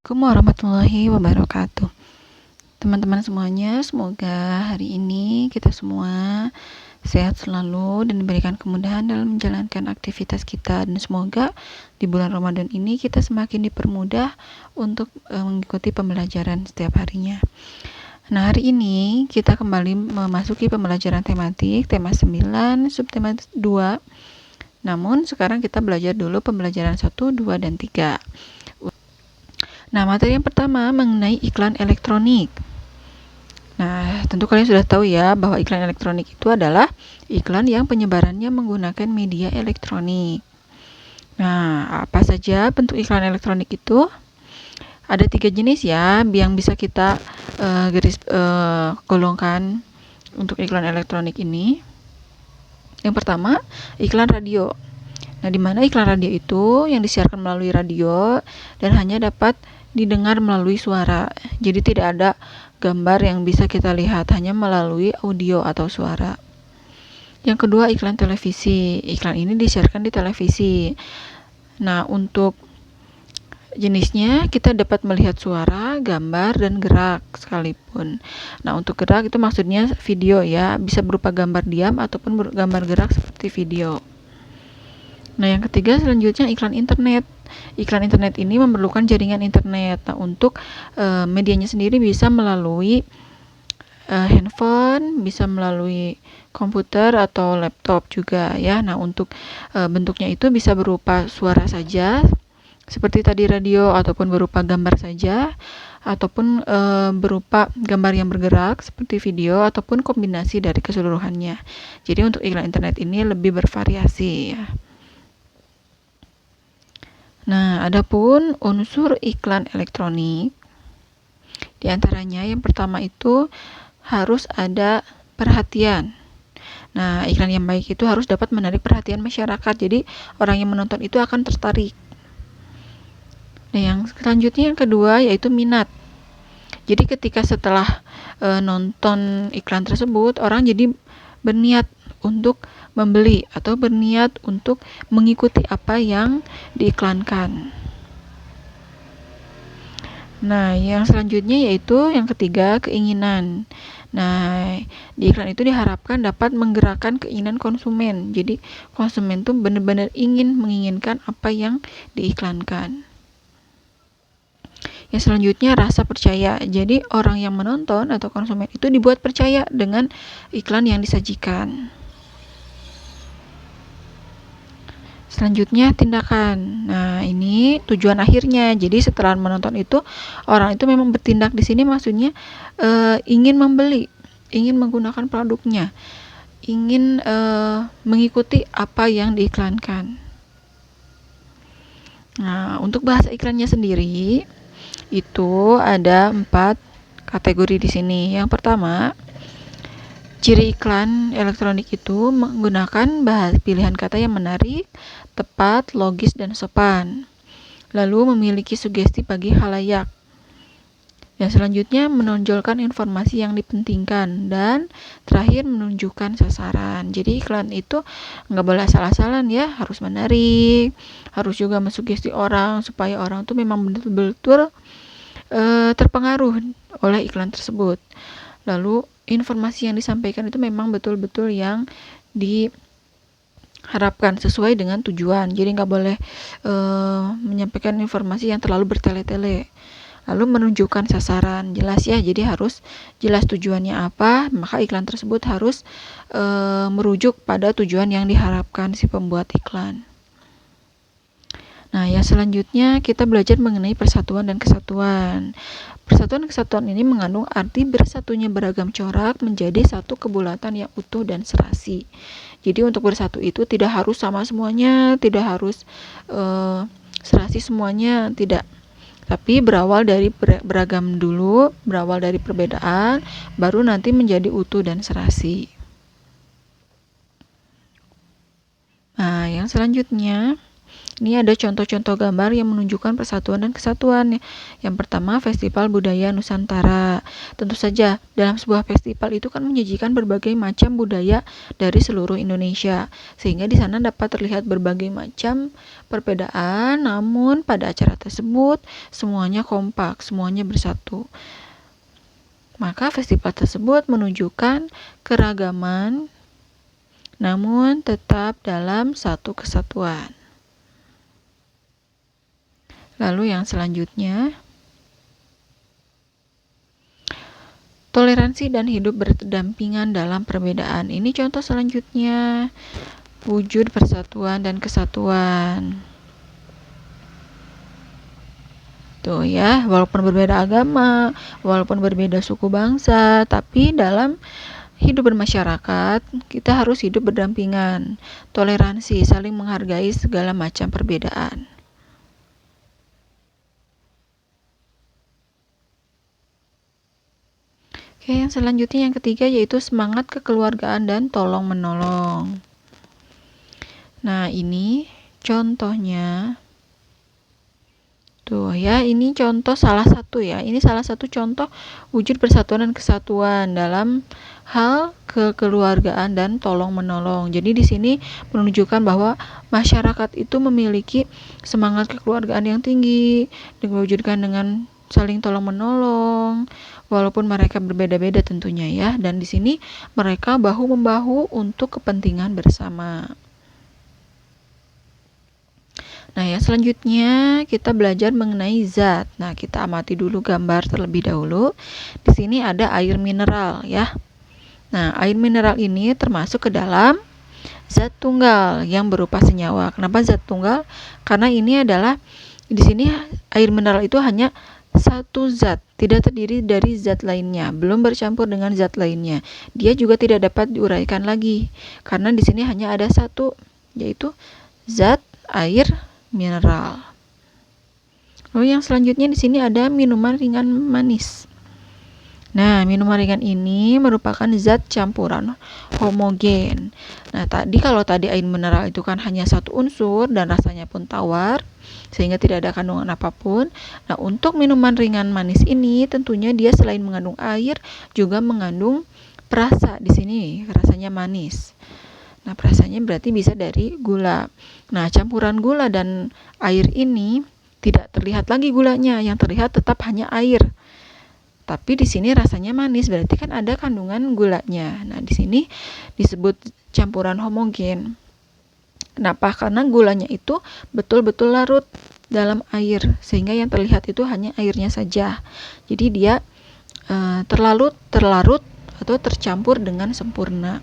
Assalamualaikum warahmatullahi wabarakatuh. Teman-teman semuanya, semoga hari ini kita semua sehat selalu dan diberikan kemudahan dalam menjalankan aktivitas kita, dan semoga di bulan Ramadan ini kita semakin dipermudah untuk mengikuti pembelajaran setiap harinya. Nah, hari ini kita kembali memasuki pembelajaran tematik tema 9, subtema 2. Namun sekarang kita belajar dulu pembelajaran 1, 2, dan 3. Nah, materi yang pertama mengenai iklan elektronik. Nah, tentu kalian sudah tahu ya bahwa iklan elektronik itu adalah iklan yang penyebarannya menggunakan media elektronik. Nah, apa saja bentuk iklan elektronik itu? Ada 3 jenis ya yang bisa kita golongkan untuk iklan elektronik ini. Yang pertama, iklan radio. Nah, di mana iklan radio itu yang disiarkan melalui radio dan hanya dapat didengar melalui suara. Jadi tidak ada gambar yang bisa kita lihat, hanya melalui audio atau suara. Yang kedua, iklan televisi. Iklan ini disiarkan di televisi. Nah, untuk jenisnya kita dapat melihat suara, gambar, dan gerak sekalipun. Nah, untuk gerak itu maksudnya video ya, bisa berupa gambar diam ataupun gambar gerak seperti video. Nah, yang ketiga selanjutnya iklan internet. Iklan internet ini memerlukan jaringan internet. Nah, untuk medianya sendiri bisa melalui handphone, bisa melalui komputer atau laptop juga ya. Nah, untuk bentuknya itu bisa berupa suara saja seperti tadi radio, ataupun berupa gambar saja, ataupun berupa gambar yang bergerak seperti video, ataupun kombinasi dari keseluruhannya. Jadi untuk iklan internet ini lebih bervariasi ya. Nah, adapun unsur iklan elektronik, diantaranya yang pertama itu harus ada perhatian. Nah, iklan yang baik itu harus dapat menarik perhatian masyarakat, jadi orang yang menonton itu akan tertarik. Nah, yang selanjutnya yang kedua yaitu minat. Jadi ketika setelah nonton iklan tersebut, orang jadi berniat untuk membeli atau berniat untuk mengikuti apa yang diiklankan. Nah, yang selanjutnya yaitu yang ketiga, keinginan. Nah, di iklan itu diharapkan dapat menggerakkan keinginan konsumen. Jadi, konsumen tuh benar-benar menginginkan apa yang diiklankan. Yang selanjutnya rasa percaya. Jadi, orang yang menonton atau konsumen itu dibuat percaya dengan iklan yang disajikan. Selanjutnya tindakan. Nah, ini tujuan akhirnya. Jadi setelah menonton itu, orang itu memang bertindak. Di sini maksudnya ingin membeli, ingin menggunakan produknya, ingin mengikuti apa yang diiklankan. Nah, untuk bahasa iklannya sendiri itu ada 4 kategori di sini. Yang pertama, ciri iklan elektronik itu menggunakan pilihan kata yang menarik, tepat, logis, dan sopan. Lalu memiliki sugesti bagi khalayak. Yang selanjutnya menonjolkan informasi yang dipentingkan, dan terakhir menunjukkan sasaran. Jadi iklan itu nggak boleh asal-asalan ya, harus menarik, harus juga mensugesti orang supaya orang tuh memang betul-betul terpengaruh oleh iklan tersebut. Lalu informasi yang disampaikan itu memang betul-betul yang diharapkan sesuai dengan tujuan. Jadi nggak boleh menyampaikan informasi yang terlalu bertele-tele. Lalu menunjukkan sasaran, jelas ya. Jadi harus jelas tujuannya apa, maka iklan tersebut harus merujuk pada tujuan yang diharapkan si pembuat iklan. Nah, yang selanjutnya kita belajar mengenai persatuan dan kesatuan. Persatuan dan kesatuan ini mengandung arti bersatunya beragam corak menjadi satu kebulatan yang utuh dan serasi. Jadi untuk bersatu itu tidak harus sama semuanya, tidak harus serasi semuanya, tidak. Tapi berawal dari beragam dulu, berawal dari perbedaan, baru nanti menjadi utuh dan serasi. Nah, yang selanjutnya Ini ada contoh-contoh gambar yang menunjukkan persatuan dan kesatuan. Yang pertama, Festival Budaya Nusantara. Tentu saja, dalam sebuah festival itu kan menyajikan berbagai macam budaya dari seluruh Indonesia. Sehingga di sana dapat terlihat berbagai macam perbedaan, namun pada acara tersebut semuanya kompak, semuanya bersatu. Maka festival tersebut menunjukkan keragaman, namun tetap dalam satu kesatuan. Lalu yang selanjutnya, toleransi dan hidup berdampingan dalam perbedaan. Ini contoh selanjutnya, wujud persatuan dan kesatuan. Tuh ya, walaupun berbeda agama, walaupun berbeda suku bangsa, tapi dalam hidup bermasyarakat, kita harus hidup berdampingan. Toleransi, saling menghargai segala macam perbedaan. Oke, yang selanjutnya yang ketiga yaitu semangat kekeluargaan dan tolong-menolong. Nah, ini contohnya. Tuh ya, ini contoh salah satu ya. Ini salah satu contoh wujud persatuan dan kesatuan dalam hal kekeluargaan dan tolong-menolong. Jadi di sini menunjukkan bahwa masyarakat itu memiliki semangat kekeluargaan yang tinggi, diwujudkan dengan saling tolong-menolong, walaupun mereka berbeda-beda tentunya ya. Dan di sini mereka bahu-membahu untuk kepentingan bersama. Nah, yang selanjutnya kita belajar mengenai zat. Nah, kita amati dulu gambar terlebih dahulu. Di sini ada air mineral ya. Nah, air mineral ini termasuk ke dalam zat tunggal yang berupa senyawa. Kenapa zat tunggal? Karena ini adalah di sini air mineral itu hanya satu zat, tidak terdiri dari zat lainnya, belum bercampur dengan zat lainnya. Dia juga tidak dapat diuraikan lagi karena di sini hanya ada satu, yaitu zat air mineral. Lalu yang selanjutnya di sini ada minuman ringan manis. Nah, minuman ringan ini merupakan zat campuran homogen. Nah, kalau tadi air mineral itu kan hanya satu unsur dan rasanya pun tawar, sehingga tidak ada kandungan apapun. Nah, untuk minuman ringan manis ini tentunya dia selain mengandung air juga mengandung perasa. Di sini rasanya manis. Nah, perasanya berarti bisa dari gula. Nah, campuran gula dan air ini tidak terlihat lagi gulanya, yang terlihat tetap hanya air. Tapi di sini rasanya manis, berarti kan ada kandungan gulanya. Nah, di sini disebut campuran homogen. Kenapa? Karena gulanya itu betul-betul larut dalam air, sehingga yang terlihat itu hanya airnya saja. Jadi dia terlarut atau tercampur dengan sempurna.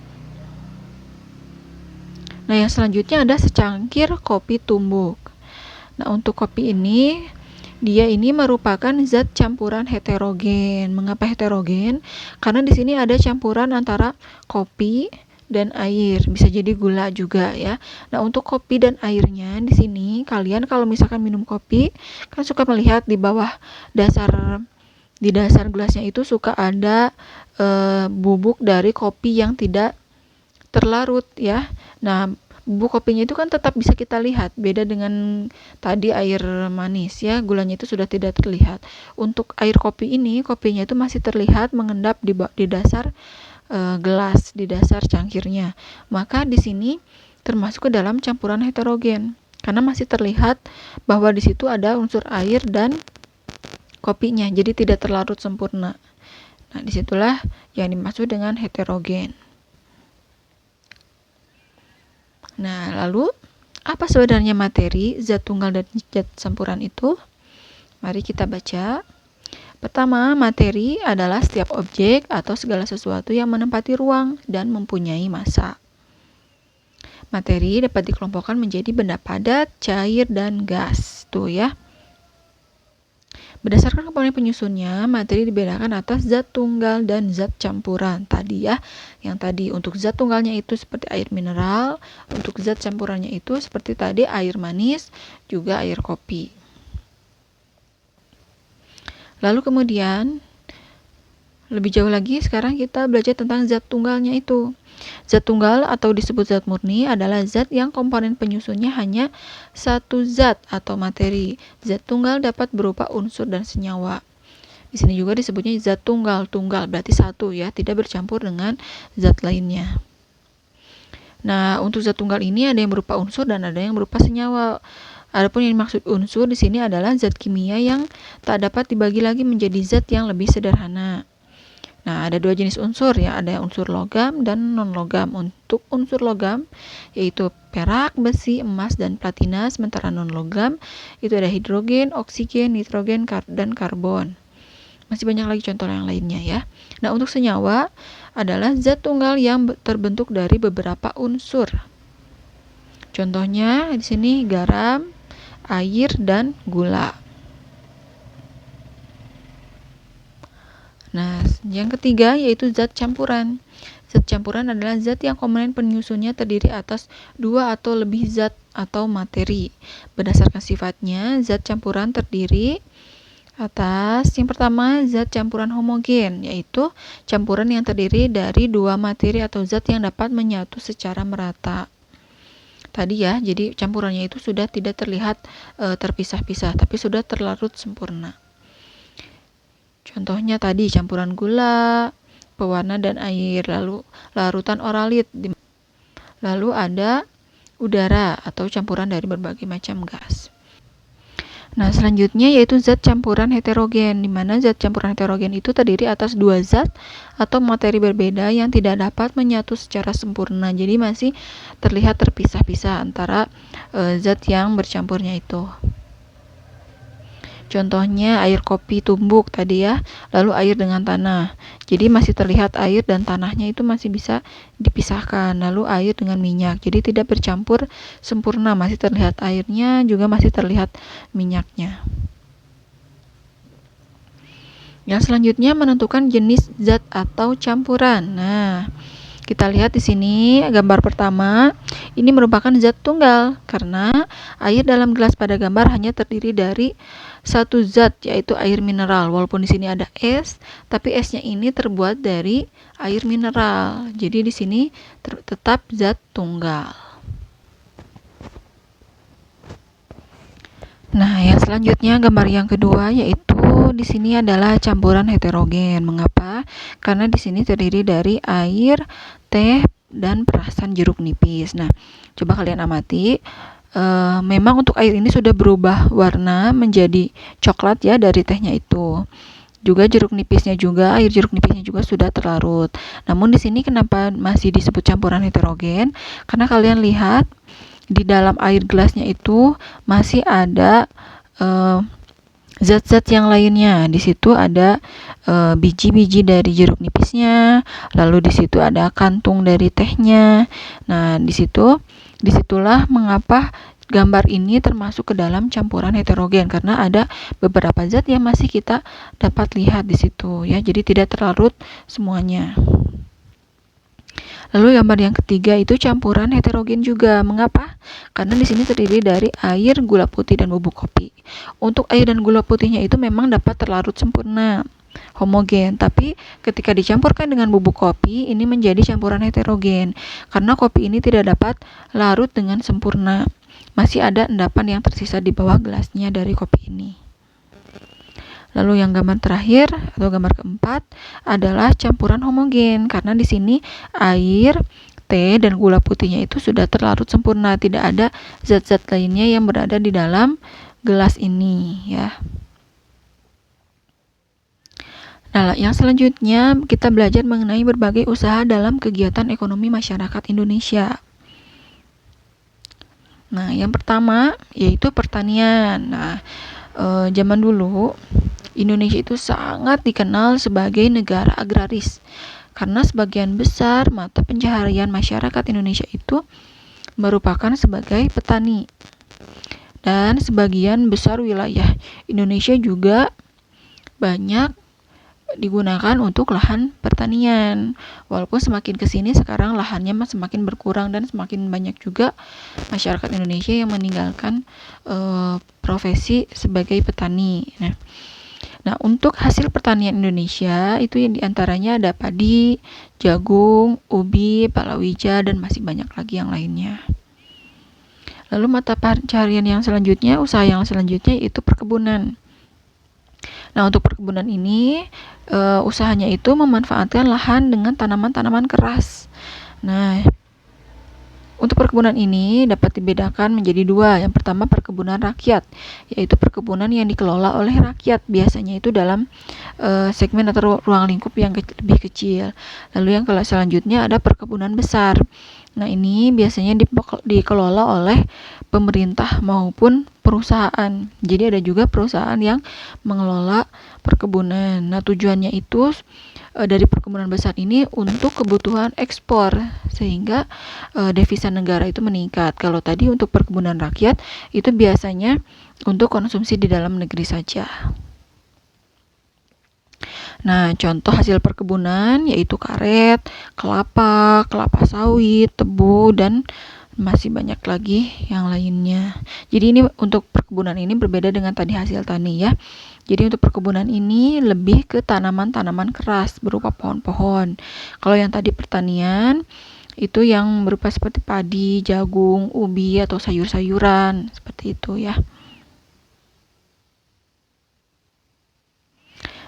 Nah, yang selanjutnya ada secangkir kopi tumbuk. Nah, untuk kopi ini, dia ini merupakan zat campuran heterogen. Mengapa heterogen? Karena di sini ada campuran antara kopi dan air, bisa jadi gula juga ya. Nah, untuk kopi dan airnya di sini kalian kalau misalkan minum kopi kan suka melihat di dasar gelasnya itu suka ada bubuk dari kopi yang tidak terlarut ya. Nah, bubuk kopinya itu kan tetap bisa kita lihat, beda dengan tadi air manis ya, gulanya itu sudah tidak terlihat. Untuk air kopi ini, kopinya itu masih terlihat mengendap di dasar gelas, di dasar cangkirnya. Maka di sini termasuk ke dalam campuran heterogen karena masih terlihat bahwa di situ ada unsur air dan kopinya, jadi tidak terlarut sempurna. Nah, disitulah yang dimaksud dengan heterogen. Nah, lalu apa sebenarnya materi, zat tunggal dan zat campuran itu? Mari kita baca. Pertama, materi adalah setiap objek atau segala sesuatu yang menempati ruang dan mempunyai massa. Materi dapat dikelompokkan menjadi benda padat, cair, dan gas. Tuh ya. Berdasarkan komponen penyusunnya, materi dibedakan atas zat tunggal dan zat campuran. Tadi ya, yang tadi untuk zat tunggalnya itu seperti air mineral, untuk zat campurannya itu seperti tadi air manis, juga air kopi. Lalu kemudian, lebih jauh lagi sekarang kita belajar tentang zat tunggalnya itu. Zat tunggal atau disebut zat murni adalah zat yang komponen penyusunnya hanya satu zat atau materi. Zat tunggal dapat berupa unsur dan senyawa. Di sini juga disebutnya zat tunggal. Tunggal berarti satu ya, tidak bercampur dengan zat lainnya. Nah, untuk zat tunggal ini ada yang berupa unsur dan ada yang berupa senyawa. Adapun yang dimaksud unsur di sini adalah zat kimia yang tak dapat dibagi lagi menjadi zat yang lebih sederhana. Nah, ada dua jenis unsur ya, ada unsur logam dan non-logam. Untuk unsur logam yaitu perak, besi, emas, dan platina, sementara non-logam itu ada hidrogen, oksigen, nitrogen, dan karbon. Masih banyak lagi contoh yang lainnya ya. Nah, untuk senyawa adalah zat tunggal yang terbentuk dari beberapa unsur. Contohnya di sini garam, air, dan gula. Nah, yang ketiga yaitu zat campuran. Zat campuran adalah zat yang komponen penyusunnya terdiri atas dua atau lebih zat atau materi. Berdasarkan sifatnya, zat campuran terdiri atas yang pertama zat campuran homogen, yaitu campuran yang terdiri dari dua materi atau zat yang dapat menyatu secara merata. Tadi ya, jadi campurannya itu sudah tidak terlihat terpisah-pisah, tapi sudah terlarut sempurna. Contohnya tadi campuran gula, pewarna, dan air, lalu larutan oralit, lalu ada udara atau campuran dari berbagai macam gas. Nah, selanjutnya yaitu zat campuran heterogen, di mana zat campuran heterogen itu terdiri atas dua zat atau materi berbeda yang tidak dapat menyatu secara sempurna. Jadi masih terlihat terpisah-pisah antara zat yang bercampurnya itu. Contohnya air kopi tumbuk tadi ya, lalu air dengan tanah. Jadi masih terlihat air dan tanahnya itu masih bisa dipisahkan. Lalu air dengan minyak. Jadi tidak bercampur sempurna, masih terlihat airnya juga masih terlihat minyaknya. Yang selanjutnya menentukan jenis zat atau campuran. Nah, kita lihat di sini gambar pertama, ini merupakan zat tunggal karena air dalam gelas pada gambar hanya terdiri dari satu zat yaitu air mineral. Walaupun di sini ada es, tapi esnya ini terbuat dari air mineral. Jadi di sini tetap zat tunggal. Nah, yang selanjutnya gambar yang kedua yaitu di sini adalah campuran heterogen. Mengapa? Karena di sini terdiri dari air, teh, dan perasan jeruk nipis. Nah, coba kalian amati. Memang untuk air ini sudah berubah warna menjadi coklat ya dari tehnya itu. Juga jeruk nipisnya juga, air jeruk nipisnya juga sudah terlarut. Namun di sini kenapa masih disebut campuran heterogen? Karena kalian lihat di dalam air gelasnya itu masih ada zat-zat yang lainnya. Di situ ada biji-biji dari jeruk nipisnya, lalu di situ ada kantung dari tehnya. Nah, disitulah mengapa gambar ini termasuk ke dalam campuran heterogen, karena ada beberapa zat yang masih kita dapat lihat di situ ya. Jadi tidak terlarut semuanya. Lalu gambar yang ketiga itu campuran heterogen juga. Mengapa? Karena di sini terdiri dari air, gula putih, dan bubuk kopi. Untuk air dan gula putihnya itu memang dapat terlarut sempurna, homogen, tapi ketika dicampurkan dengan bubuk kopi ini menjadi campuran heterogen karena kopi ini tidak dapat larut dengan sempurna. Masih ada endapan yang tersisa di bawah gelasnya dari kopi ini. Lalu yang gambar terakhir atau gambar keempat adalah campuran homogen karena di sini air, teh, dan gula putihnya itu sudah terlarut sempurna, tidak ada zat-zat lainnya yang berada di dalam gelas ini ya. Nah, yang selanjutnya kita belajar mengenai berbagai usaha dalam kegiatan ekonomi masyarakat Indonesia. Nah, yang pertama yaitu pertanian. Nah, zaman dulu Indonesia itu sangat dikenal sebagai negara agraris karena sebagian besar mata pencaharian masyarakat Indonesia itu merupakan sebagai petani. Dan sebagian besar wilayah Indonesia juga banyak digunakan untuk lahan pertanian. Walaupun semakin kesini sekarang lahannya semakin berkurang dan semakin banyak juga masyarakat Indonesia yang meninggalkan profesi sebagai petani. Nah, Nah, untuk hasil pertanian Indonesia itu yang diantaranya ada padi, jagung, ubi, palawija, dan masih banyak lagi yang lainnya. Lalu mata pencarian yang selanjutnya, usaha yang selanjutnya itu perkebunan. Nah, untuk perkebunan ini usahanya itu memanfaatkan lahan dengan tanaman-tanaman keras. Nah, untuk perkebunan ini dapat dibedakan menjadi dua. Yang pertama perkebunan rakyat, yaitu perkebunan yang dikelola oleh rakyat. Biasanya itu dalam segmen atau ruang lingkup yang lebih kecil. Lalu yang selanjutnya ada perkebunan besar. Nah, ini biasanya dikelola oleh pemerintah maupun perusahaan. Jadi ada juga perusahaan yang mengelola perkebunan. Nah, tujuannya itu dari perkebunan besar ini untuk kebutuhan ekspor sehingga devisa negara itu meningkat. Kalau tadi untuk perkebunan rakyat itu biasanya untuk konsumsi di dalam negeri saja. Nah, contoh hasil perkebunan yaitu karet, kelapa, kelapa sawit, tebu, dan masih banyak lagi yang lainnya. Jadi ini untuk perkebunan ini berbeda dengan tadi hasil tani ya. Jadi untuk perkebunan ini lebih ke tanaman-tanaman keras berupa pohon-pohon. Kalau yang tadi pertanian itu yang berupa seperti padi, jagung, ubi, atau sayur-sayuran seperti itu ya.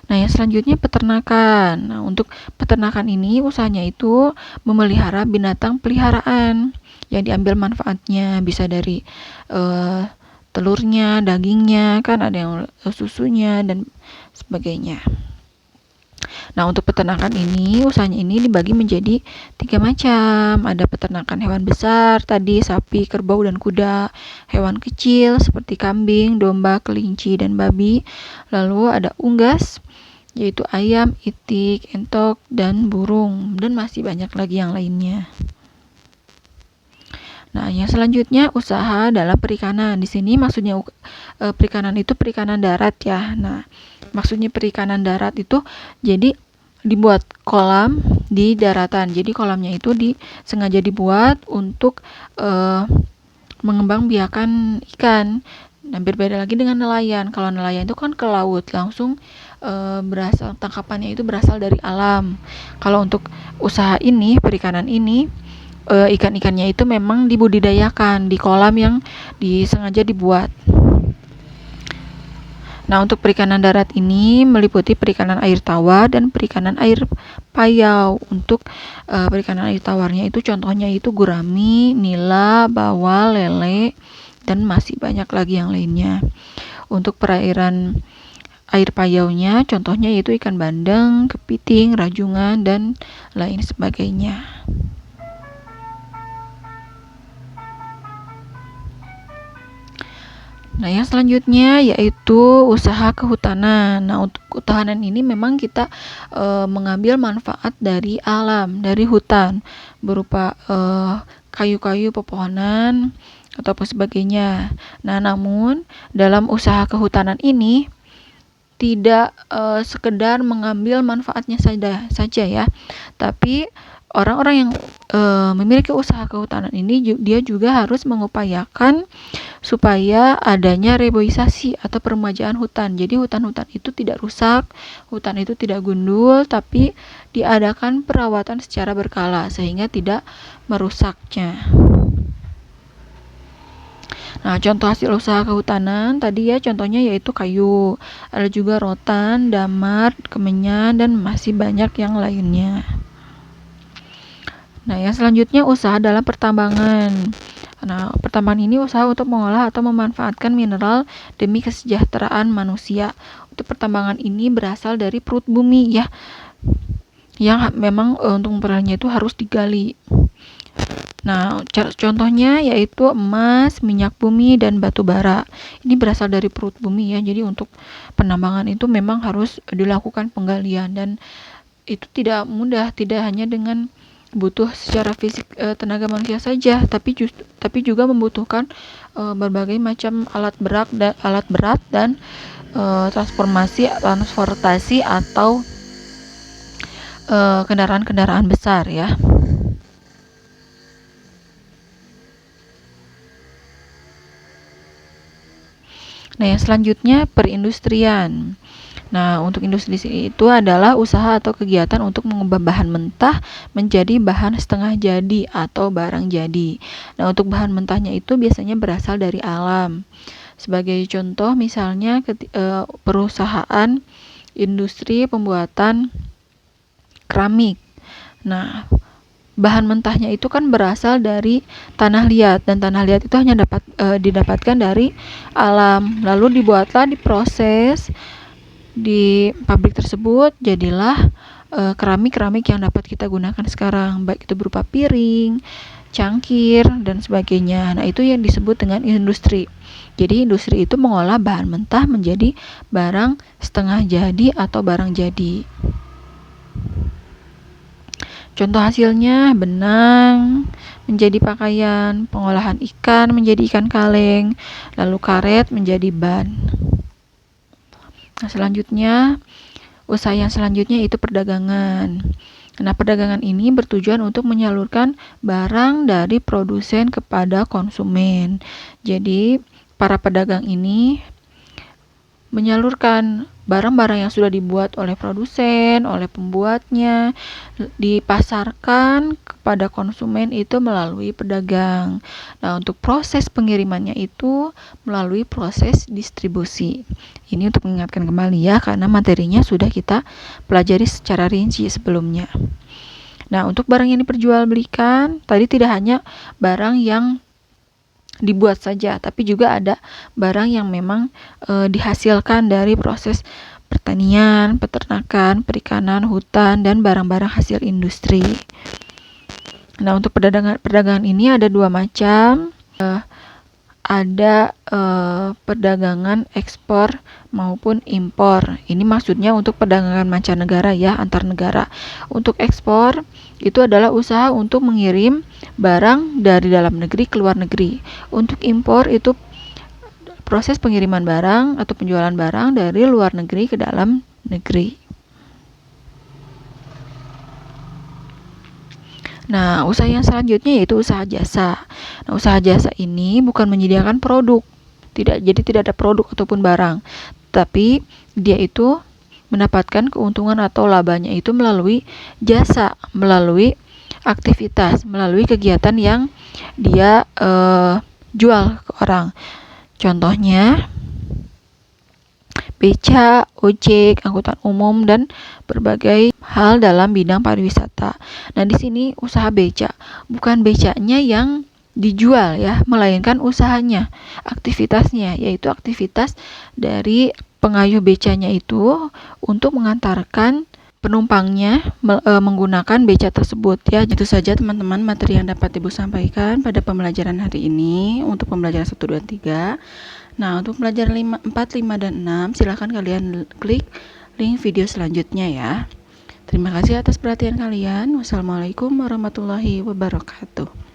Nah, yang selanjutnya peternakan. Nah, untuk peternakan ini usahanya itu memelihara binatang peliharaan yang diambil manfaatnya, bisa dari telurnya, dagingnya, kan ada yang susunya dan sebagainya. Nah, untuk peternakan ini, usahanya ini dibagi menjadi 3 macam. Ada peternakan hewan besar, tadi sapi, kerbau, dan kuda. Hewan kecil seperti kambing, domba, kelinci, dan babi. Lalu ada unggas, yaitu ayam, itik, entok, dan burung. Dan masih banyak lagi yang lainnya. Nah, yang selanjutnya usaha dalam perikanan. Di sini maksudnya perikanan itu perikanan darat ya. Nah, maksudnya perikanan darat itu jadi dibuat kolam di daratan. Jadi kolamnya itu sengaja dibuat untuk mengembangbiakan ikan. Nah, berbeda lagi dengan nelayan. Kalau nelayan itu kan ke laut langsung berasal tangkapannya itu berasal dari alam. Kalau untuk usaha ini, perikanan ini ikan-ikannya itu memang dibudidayakan di kolam yang disengaja dibuat. Nah, untuk perikanan darat ini meliputi perikanan air tawar dan perikanan air payau. Untuk perikanan air tawarnya itu contohnya itu gurami, nila, bawal, lele, dan masih banyak lagi yang lainnya. Untuk perairan air payaunya contohnya yaitu ikan bandeng, kepiting, rajungan, dan lain sebagainya. Nah, yang selanjutnya yaitu usaha kehutanan. Nah, untuk kehutanan ini memang kita mengambil manfaat dari alam, dari hutan, berupa kayu-kayu, pepohonan, ataupun sebagainya. Nah, namun dalam usaha kehutanan ini tidak sekedar mengambil manfaatnya saja ya, tapi orang-orang yang memiliki usaha kehutanan ini dia juga harus mengupayakan supaya adanya reboisasi atau peremajaan hutan. Jadi hutan-hutan itu tidak rusak, hutan itu tidak gundul, tapi diadakan perawatan secara berkala sehingga tidak merusaknya. Nah, contoh hasil usaha kehutanan tadi ya contohnya yaitu kayu. Ada juga rotan, damar, kemenyan, dan masih banyak yang lainnya. Nah, yang selanjutnya usaha dalam pertambangan. Nah, pertambangan ini usaha untuk mengolah atau memanfaatkan mineral demi kesejahteraan manusia. Untuk pertambangan ini berasal dari perut bumi ya, yang memang untuk memperolehnya itu harus digali. Nah, contohnya yaitu emas, minyak bumi, dan batu bara. Ini berasal dari perut bumi ya. Jadi untuk penambangan itu memang harus dilakukan penggalian dan itu tidak mudah, tidak hanya dengan butuh secara fisik tenaga manusia saja, tapi juga membutuhkan berbagai macam alat berat dan transportasi atau kendaraan-kendaraan besar ya. Nah, yang selanjutnya perindustrian. Nah, untuk industri itu adalah usaha atau kegiatan untuk mengubah bahan mentah menjadi bahan setengah jadi atau barang jadi. Nah, untuk bahan mentahnya itu biasanya berasal dari alam. Sebagai contoh, misalnya perusahaan industri pembuatan keramik. Nah, bahan mentahnya itu kan berasal dari tanah liat, dan tanah liat itu hanya didapatkan dari alam. Lalu dibuatlah, diproses di pabrik tersebut, jadilah keramik-keramik yang dapat kita gunakan sekarang, baik itu berupa piring, cangkir, dan sebagainya. Nah, itu yang disebut dengan industri. Jadi industri itu mengolah bahan mentah menjadi barang setengah jadi atau barang jadi. Contoh hasilnya, benang menjadi pakaian, pengolahan ikan menjadi ikan kaleng, lalu karet menjadi ban. Nah, selanjutnya, usaha yang selanjutnya itu perdagangan. Nah, perdagangan ini bertujuan untuk menyalurkan barang dari produsen kepada konsumen. Jadi, para pedagang ini menyalurkan barang-barang yang sudah dibuat oleh produsen, oleh pembuatnya, dipasarkan kepada konsumen itu melalui pedagang. Nah, untuk proses pengirimannya itu melalui proses distribusi. Ini untuk mengingatkan kembali ya, karena materinya sudah kita pelajari secara rinci sebelumnya. Nah, untuk barang yang diperjualbelikan, tadi tidak hanya barang yang dibuat saja, tapi juga ada barang yang memang dihasilkan dari proses pertanian, peternakan, perikanan, hutan, dan barang-barang hasil industri. Nah, untuk perdagangan ini ada dua macam. Ada perdagangan ekspor maupun impor. Ini maksudnya untuk perdagangan mancanegara ya, antar negara. Untuk ekspor itu adalah usaha untuk mengirim barang dari dalam negeri ke luar negeri. Untuk impor itu proses pengiriman barang atau penjualan barang dari luar negeri ke dalam negeri. Nah, usaha yang selanjutnya yaitu usaha jasa. Nah, usaha jasa ini bukan menyediakan produk. Jadi tidak ada produk ataupun barang. Tapi dia itu mendapatkan keuntungan atau labanya itu melalui jasa, melalui aktivitas, melalui kegiatan yang dia jual ke orang. Contohnya beca, ojek, angkutan umum, dan berbagai hal dalam bidang pariwisata. Nah, di sini usaha beca, bukan becanya yang dijual ya, melainkan usahanya, aktivitasnya, yaitu aktivitas dari pengayuh becanya itu untuk mengantarkan penumpangnya menggunakan beca tersebut ya. Itu saja teman-teman materi yang dapat Ibu sampaikan pada pembelajaran hari ini untuk pembelajaran 1, 2, 3. Nah, untuk pembelajaran 4, 5, dan 6 silahkan kalian klik link video selanjutnya ya. Terima kasih atas perhatian kalian. Wassalamualaikum warahmatullahi wabarakatuh.